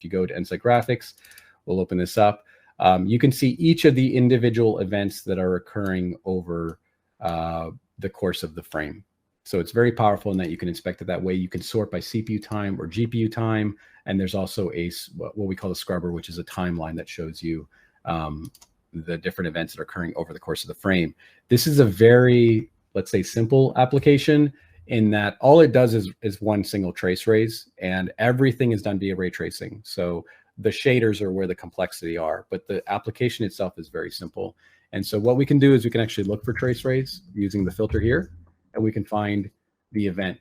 you go to Nsight Graphics, we'll open this up. You can see each of the individual events that are occurring over the course of the frame. So it's very powerful in that you can inspect it that way. You can sort by CPU time or GPU time. And there's also what we call a scrubber, which is a timeline that shows you the different events that are occurring over the course of the frame. This is a very, let's say, simple application in that all it does is one single trace raise, and everything is done via ray tracing. So the shaders are where the complexity are, but the application itself is very simple. And so what we can do is we can actually look for trace raise using the filter here, and we can find the event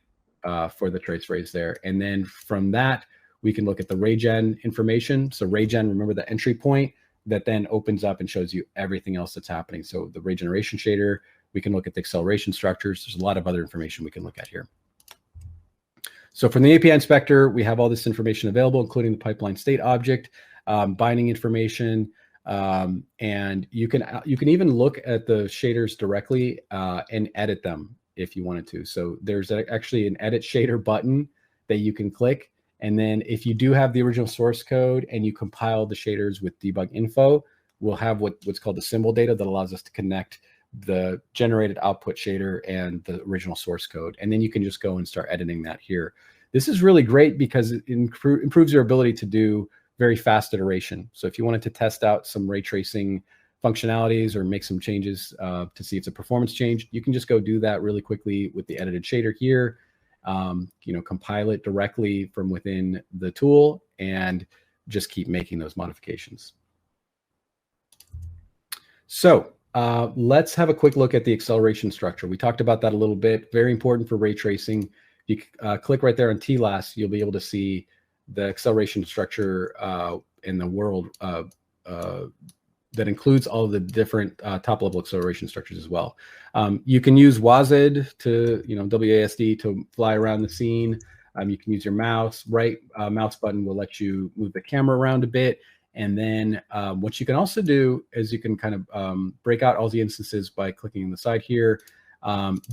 for the trace raise there. And then from that, we can look at the raygen information. So raygen, remember the entry point that then opens up and shows you everything else that's happening. So the ray generation shader, we can look at the acceleration structures. There's a lot of other information we can look at here. So from the API inspector, we have all this information available, including the pipeline state object, binding information, and you can even look at the shaders directly and edit them if you wanted to. So there's actually an edit shader button that you can click. And then if you do have the original source code and you compile the shaders with debug info, we'll have what's called the symbol data that allows us to connect the generated output shader and the original source code. And then you can just go and start editing that here. This is really great because it improves your ability to do very fast iteration. So if you wanted to test out some ray tracing functionalities or make some changes to see if it's a performance change, you can just go do that really quickly with the edited shader here. Compile it directly from within the tool and just keep making those modifications. So let's have a quick look at the acceleration structure. We talked about that a little bit. Very important for ray tracing. You click right there on TLAS, you'll be able to see the acceleration structure in the world that includes all of the different top-level acceleration structures as well. You can use WASD to, WASD to fly around the scene. You can use your mouse. Right mouse button will let you move the camera around a bit. And then what you can also do is you can kind of break out all the instances by clicking on the side here.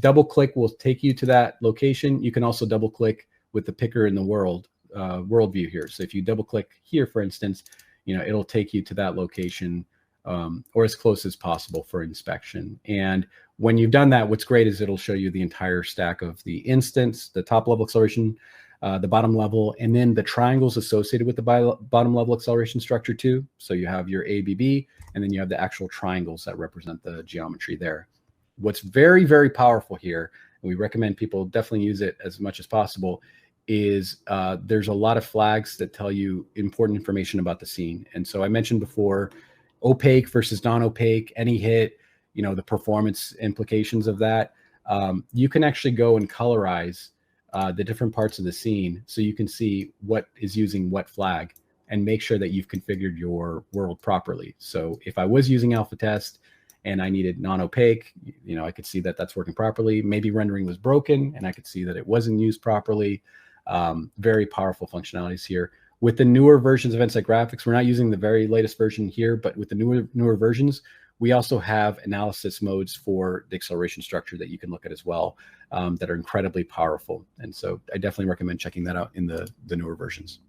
Double click will take you to that location. You can also double click with the picker in the world view here. So if you double click here, for instance, it'll take you to that location or as close as possible for inspection. And when you've done that, what's great is it'll show you the entire stack of the instance, the top level acceleration, the bottom level, and then the triangles associated with the bottom level acceleration structure too. So you have your ABB, and then you have the actual triangles that represent the geometry there. What's very, very powerful here, and we recommend people definitely use it as much as possible, is there's a lot of flags that tell you important information about the scene. And so I mentioned before, opaque versus non-opaque, any hit, the performance implications of that. You can actually go and colorize the different parts of the scene so you can see what is using what flag and make sure that you've configured your world properly. So if I was using alpha test and I needed non-opaque, I could see that that's working properly. Maybe rendering was broken and I could see that it wasn't used properly. Very powerful functionalities here. With the newer versions of Nsight Graphics, we're not using the very latest version here, but with the newer versions, we also have analysis modes for the acceleration structure that you can look at as well, that are incredibly powerful. And so I definitely recommend checking that out in the newer versions.